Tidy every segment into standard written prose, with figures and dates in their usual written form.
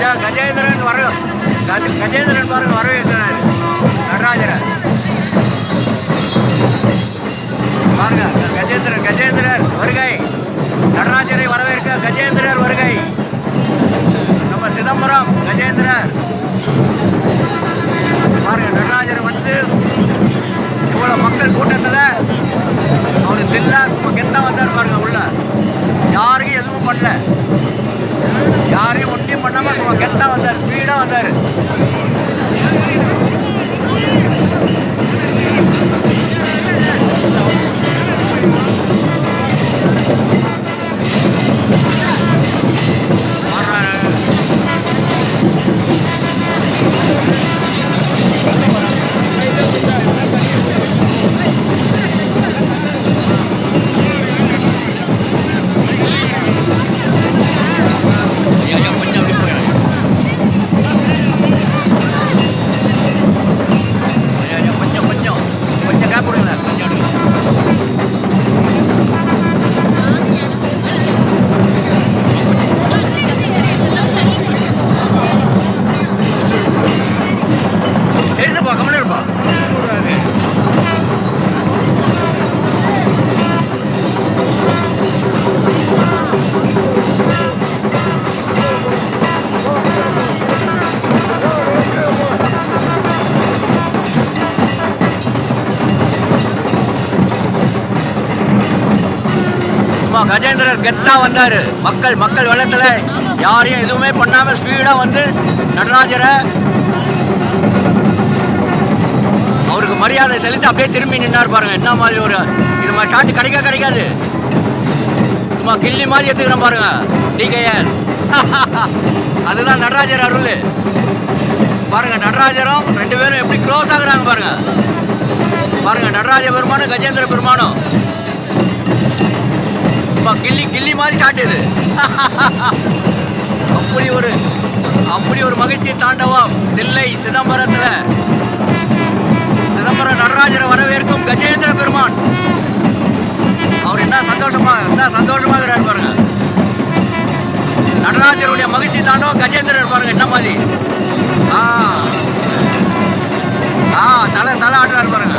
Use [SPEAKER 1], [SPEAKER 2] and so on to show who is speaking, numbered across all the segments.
[SPEAKER 1] கஜேந்திரன் கஜேந்திரன் பாருங்க வரவேற்கிறார் நடராஜரை பாருங்க. கஜேந்திரர் வருகை. நடராஜரை வரவேற்க கஜேந்திரர் வருகை. நம்ம சிதம்பரம் கஜேந்திரர் பாருங்க. நடராஜர் வந்து இவ்வளோ மக்கள் கூட்டத்தில் அவர் தில்லா சும்மா கெத்தாக வந்தார் பாருங்க. உள்ள யாருக்கும் எதுவும் பண்ணல, யாரையும் ஒன்றையும் பண்ணாமல் சும்மா கெத்தாக வந்தார், ஸ்பீடாக வந்தார். கஜேந்திரர் கெத்தா வந்தார். மக்கள் வெள்ளத்தில் யாரையும் எதுவுமே பண்ணாமல் ஸ்பீடாக வந்து நடராஜரை அவருக்கு மரியாதை செலுத்தி அப்படியே திரும்பி நின்னார் பாருங்க. என்ன மாதிரி ஒரு இது மாதிரி ஷாட்டு கிடைக்காது. சும்மா கிள்ளி மாதிரி எடுத்துக்கிறேன் பாருங்க. டிகேஎஸ் அதுதான் நடராஜர் அருள் பாருங்க. நடராஜரும் ரெண்டு பேரும் எப்படி க்ளோஸ் ஆகுறாங்க பாருங்க. நடராஜ பெருமானும் கஜேந்திர பெருமானும் கிள்ளி மாதிரி ஷாட் இது. அப்படி ஒரு மகிழ்ச்சி தாண்டவம் தில்லை சிதம்பரம் நடராஜரை வரவேற்கும் கஜேந்திர பெருமான். அவர் என்ன சந்தோஷமாக பாருங்க. நடராஜருடைய மகிழ்ச்சி தாண்டவம் கஜேந்திரர் பாருங்க என்ன மாதிரி தலை ஆட்டுறாரு பாருங்க.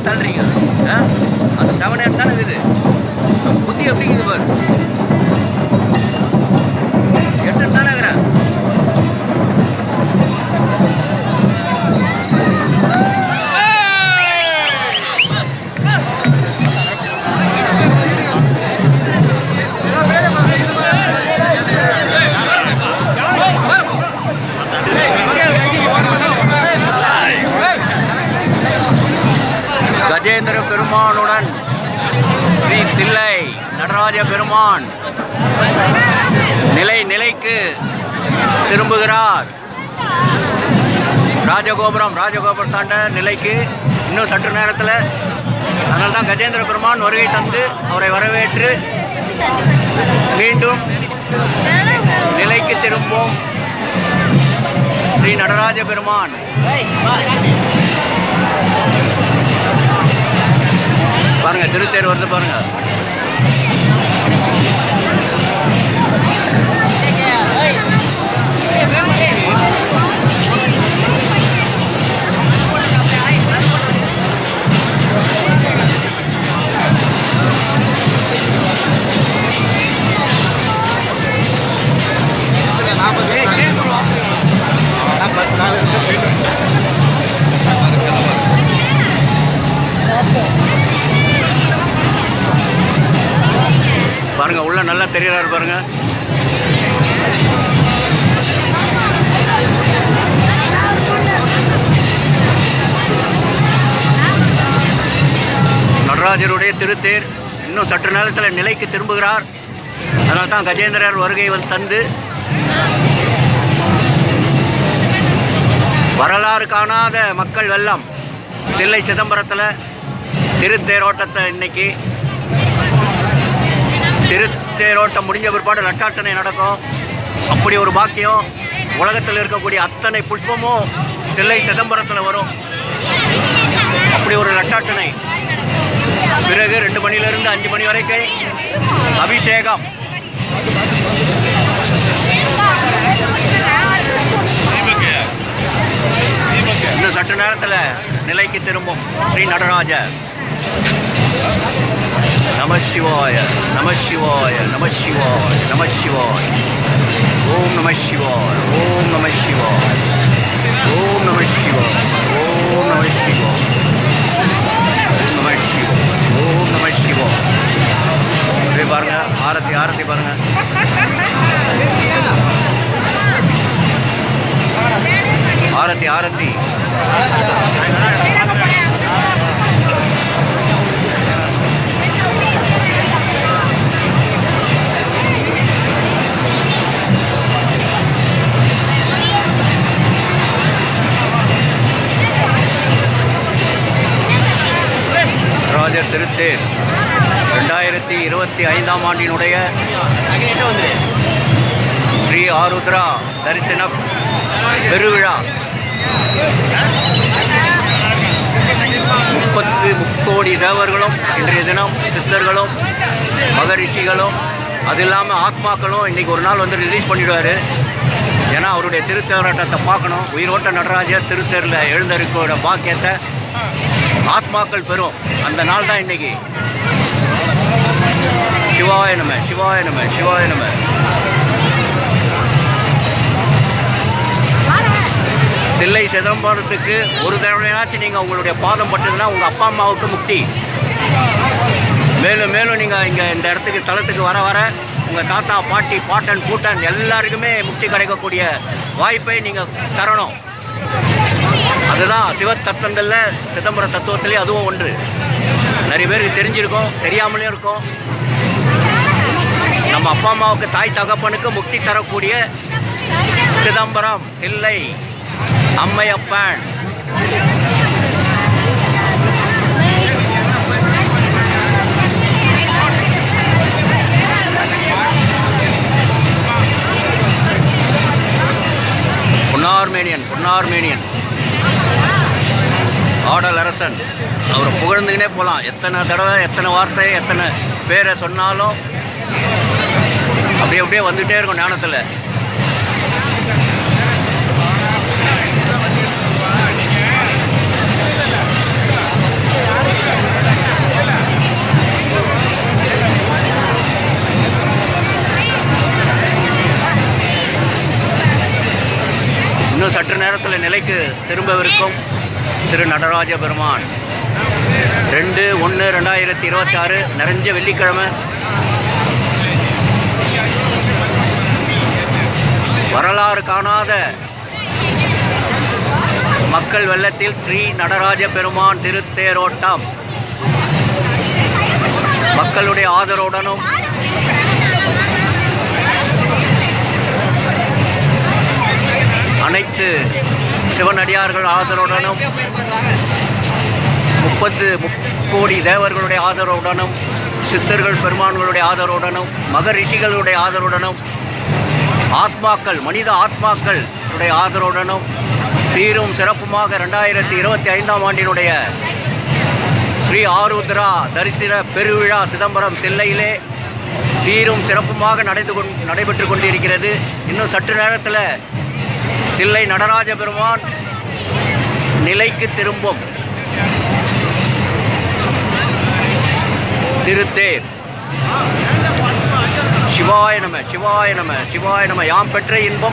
[SPEAKER 1] தள்ளுறீங்க அது தவணை தானே இருக்குது. புத்தி எப்படிங்குது பாரு. எட்டு தானே இருக்கிறேன். கஜேந்திர பெருமானுடன் ஸ்ரீ தில்லை நடராஜ பெருமான் நிலைக்கு திரும்புகிறார். ராஜகோபுரம் தாண்ட நிலைக்கு இன்னும் சற்று நேரத்தில். அதனால தான் கஜேந்திர பெருமான் வருகை தந்து அவரை வரவேற்று மீண்டும் நிலைக்கு திரும்பும் ஸ்ரீ நடராஜ பெருமான். பாருங்க திருத்தேர் வருது பாருங்க. பாருங்க உள்ள நல்லா தெரிகிறாரு பாருங்க. நடராஜருடைய திருத்தேர் இன்னும் சற்று நேரத்தில் நிலைக்கு திரும்புகிறார். அதனால தான் கஜேந்திரர் வருகை தந்து வரலாறு காணாத மக்கள் வெள்ளம் தில்லை சிதம்பரத்தில் திருத்தேரோட்டத்தை இன்னைக்கு திருத்தேரோட்டம் முடிஞ்ச பிற்பாடு லட்சார்ச்சனை நடக்கும். அப்படி ஒரு பாக்கியம் உலகத்தில் இருக்கக்கூடிய அத்தனை புஷ்பமும் தில்லை சிதம்பரத்தில் வரும். அப்படி ஒரு லட்சார்ச்சனை. பிறகு 2 மணிலிருந்து 5 மணி வரைக்கும் அபிஷேகம். இந்த சற்று நேரத்தில் நிலைக்கு திரும்பும் ஸ்ரீ நடராஜர். நம சிவாய நம சிவாய நம சிவாய நம சிவாய. ஓம் நம சிவாய ஓம் நம சிவாய ஓம் நம சிவாய ஓம் நம சிவாய ஓம் நம சிவாய ஓம் நம சிவாய. இப்படி பாருங்க, ஆரத்தி ஆரத்தி பாருங்க. ஆரத்தி ஆரத்தி. ராஜர் திருத்தேர் 2025ஆம் ஆண்டினுடைய ஸ்ரீ ஆருத்ரா தரிசன பெருவிழா 30 கோடி தேவர்களும் இன்றைய தினம் சித்தர்களும் மகரிஷிகளும் அது இல்லாமல் ஆத்மாக்களும் இன்றைக்கி ஒரு நாள் வந்து ரிலீஸ் பண்ணிவிடுவார். ஏன்னா அவருடைய திருத்தேரோட்டத்தை பார்க்கணும். உயிரோட்ட நடராஜர் திருத்தேரில் எழுந்தருக்கோட பாக்கியத்தை ஆத்மாக்கள் பெறும். அந்த நாள் தான் இன்னைக்கு. சிவாய நம சிவாய நம சிவாய நம. தில்லை சிதம்பரத்துக்கு ஒரு தடவையாச்சும் நீங்கள் உங்களுடைய பாதம் பட்டதுன்னா உங்கள் அப்பா அம்மாவுக்கு முக்தி. மேலும் மேலும் நீங்கள் இங்கே இந்த இடத்துக்கு தளத்துக்கு வர வர உங்கள் தாத்தா பாட்டி பாட்டன் கூட்டன் எல்லாருக்குமே முக்தி கிடைக்கக்கூடிய வாய்ப்பை நீங்கள் தரணும். அதுதான் சிவ தத்துவங்களில் சிதம்பர தத்துவத்திலே அதுவும் ஒன்று. நிறைய பேருக்கு தெரிஞ்சிருக்கும், தெரியாமலே இருக்கும். நம்ம அப்பா அம்மாவுக்கு தாய் தகப்பனுக்கு முக்தி தரக்கூடிய சிதம்பரம் தில்லை அம்மையப்பன். பொன்னார்மேனியன் ஆடல் அரசன். அவரை புகழ்ந்துக்கினே போகலாம். எத்தனை தடவை எத்தனை வார்த்தை எத்தனை பேரை சொன்னாலும் அப்படியே வந்துகிட்டே இருக்கும் ஞானத்தில். இன்னும் சற்று நேரத்தில் நிலைக்கு திரும்பவிருக்கும் திரு நடராஜ பெருமான் 2/1/2026 நிறைஞ்ச வெள்ளிக்கிழமை. வரலாறு காணாத மக்கள் வெள்ளத்தில் ஸ்ரீ நடராஜ பெருமான் திருத்தேரோட்டம் மக்களுடைய ஆதரவுடனும் அனைத்து சிவனடியார்கள் ஆதரவுடனும் 30 கோடி தேவர்களுடைய ஆதரவுடனும் சித்தர்கள் பெருமான்களுடைய ஆதரவுடனும் மகரிஷிகளுடைய ஆதரவுடனும் ஆத்மாக்கள் மனித ஆத்மாக்கள் உடைய ஆதரவுடனும் சீரும் சிறப்புமாக 2025ஆம் ஆண்டினுடைய ஸ்ரீ ஆருத்ரா தரிசன பெருவிழா சிதம்பரம் தில்லையிலே சீரும் சிறப்புமாக நடைபெற்று கொண்டிருக்கிறது. இன்னும் சற்று நேரத்தில் தில்லை நடராஜ பெருமான் நிலைக்கு திரும்பும் திருத்தேர். சிவாய நம சிவாய நம சிவாய நம. யாம் பெற்ற இன்பம்